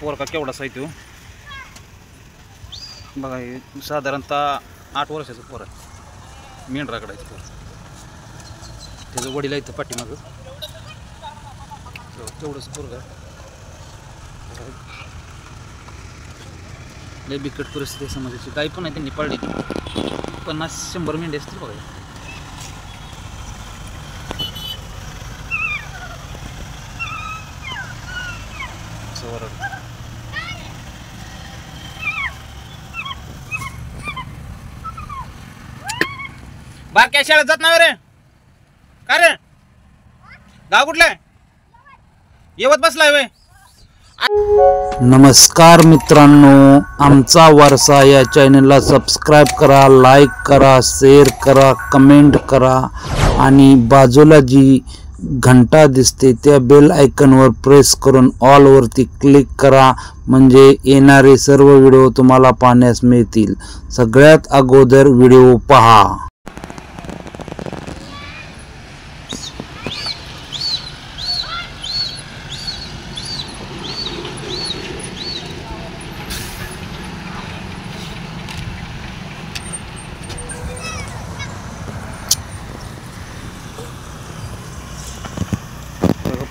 पोरका केवढाच आहे तो बघा. हे साधारणतः 8 वर्षाचं पोर आहे. मेंढराकडायचं पोर. त्याचं वडील आहे इथं पाठीमागं. तेवढंच पोरगा लय बिकट परिस्थिती आहे समाजाची. गाय पण आहे त्यांनी पाळली. 50-100 मेंढे असतील बघा. बारक्या शाळेत जात नाही रे? का रे? गाव कुठलं? येवत बसलाय वे. नमस्कार मित्रांनो, आमचा वारसा या चॅनलला सबस्क्राईब करा, लाईक करा, शेअर करा, कमेंट करा आणि बाजूला जी घंटा दिसते त्या बेल आयकॉनवर प्रेस करून ऑल वरती क्लिक करा, म्हणजे येणारे सर्व व्हिडिओ तुम्हाला पाहण्यास मिळतील. सगळ्यात अगोदर व्हिडिओ पहा.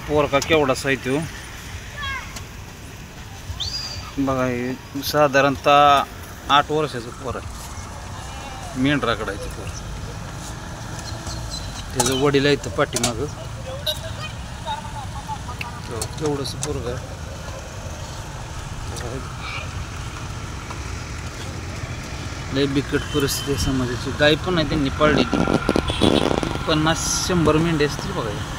पोरका केवढाच आहे तो बघा. हे साधारणतः 8 वर्षाचं पोर आहे. मेंढराकडायचं पोर. त्याचं वडील आहे इथं पाठीमागं. तेवढंच पोरगा लय बिकट परिस्थिती आहे समाजाची. गाय पण आहे त्यांनी पाळली. 50-100 मेंढे असतील बघा.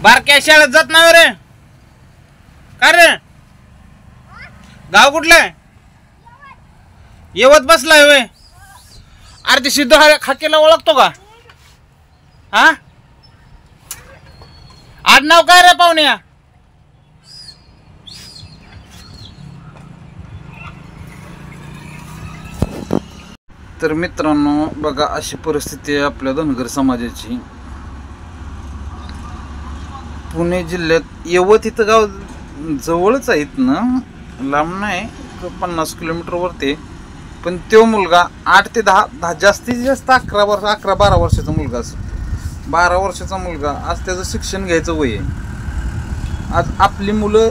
बारक्या शाळेत जात नाही रे? का रे? गाव कुठलं? येवत बसलाय वे. अरे ते सिद्ध खाकेला ओळखतो का? हा, आडनाव काय रे पाहुण्या? तर मित्रांनो बघा, अशी परिस्थिती आहे आपल्या धनगर समाजाची. पुणे जिल्ह्यात येवत इथं गाव जवळच आहेत ना, लांब नाही, 50 किलोमीटरवरती. पण तो मुलगा 8 ते 10 जास्तीत जास्त 11-12 वर्षाचा मुलगा असतो. 12 वर्षाचा मुलगा आज त्याचं शिक्षण घ्यायचं वय आहे. आज आपली मुलं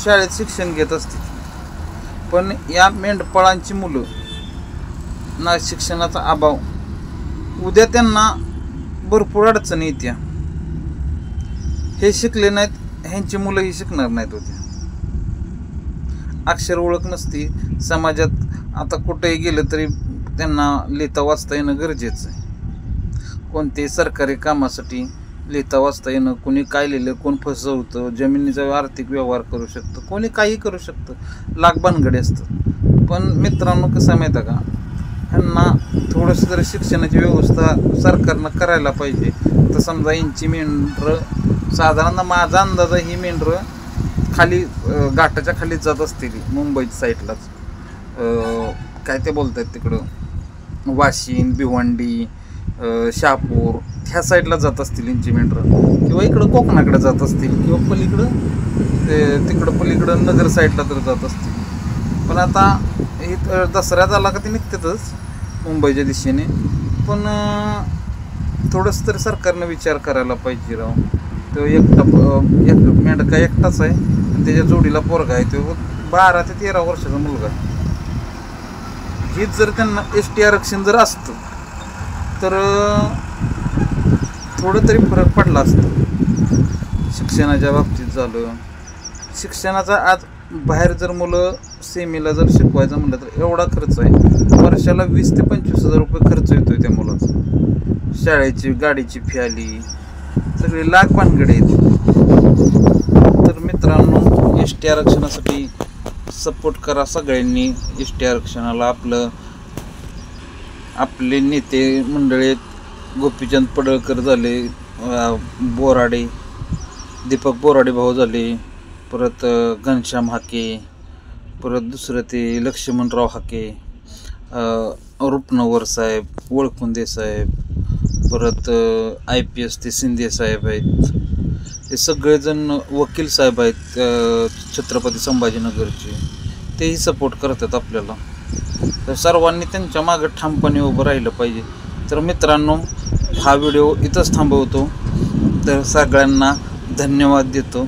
शाळेत शिक्षण घेत असतील, पण या मेंढपाळांची मुलं ना शिक्षणाचा अभाव, उद्या त्यांना भरपूर अडचणी येत्या. हे शिकले नाहीत, ह्यांची मुलंही शिकणार नाहीत होते. अक्षर ओळख नसती समाजात. आता कुठेही गेलं तरी त्यांना लिहिता वाचता येणं गरजेचं आहे. कोणत्याही सरकारी कामासाठी लिहिता वाचता येणं, कोणी काय लिहिलं, कोण फसवतं, जमिनीचा आर्थिक व्यवहार करू शकतं, कोणी काही करू शकतं, लाख भानगडी असतं. पण मित्रांनो कसं माहिती आहे का, ह्यांना थोडंसं तरी शिक्षणाची व्यवस्था सरकारनं करायला पाहिजे. तर समजा यांची मेंढरं साधारणतः माझा अंदाज ही मेंढरं खाली घाटाच्या खाली जात असतील. मुंबईच्या साईडलाच काय ते बोलतात तिकडं वाशिम, भिवंडी, शहापूर ह्या साईडला जात असतील यांची मेंढरं, किंवा इकडं कोकणाकडे जात असतील, किंवा पलीकडं तिकडं पलीकडं नगर साईडला तर जात असतील. पण आता हे दसऱ्यात आला का ते निघतातच मुंबईच्या दिशेने. पण थोडंसं तरी सरकारनं विचार करायला पाहिजे राव. तो मेंढका एकटाच आहे आणि त्याच्या जोडीला पोरगा आहे. तो 12 ते 13 वर्षाचा मुलगा आहे. हीच जर त्यांना ST आरक्षण जर असतं तर थोडं तरी फरक पडला असतं. शिक्षणाच्या बाबतीत झालं, शिक्षणाचा आज बाहेर जर मुलं सेमीला जर शिकवायचं म्हटलं तर एवढा खर्च आहे. वर्षाला 20 ते 25 हजार रुपये खर्च येतोय त्या मुलाचा. शाळेची गाडीची फी आली, सगळे लाख भानगडे आहेत. तर मित्रांनो, ST आरक्षणासाठी सपोर्ट करा सगळ्यांनी. ST आरक्षणाला आपले नेते मंडळी गोपीचंद पडळकर झाले, बोराडे, दीपक बोराडे भाऊ झाले, परत घनश्याम हाके, परत दुसरं ते लक्ष्मणराव हाके, रुपनवर साहेब, वळखुंदे साहेब, परत IPS ते शिंदे साहेब आहेत. हे सगळेजण वकील साहेब आहेत छत्रपती संभाजीनगरचे, तेही सपोर्ट करतात आपल्याला. तर सर्वांनी त्यांच्या मागे ठामपणे उभं राहिलं पाहिजे. तर मित्रांनो, हा व्हिडिओ इथंच थांबवतो. तर सगळ्यांना धन्यवाद देतो.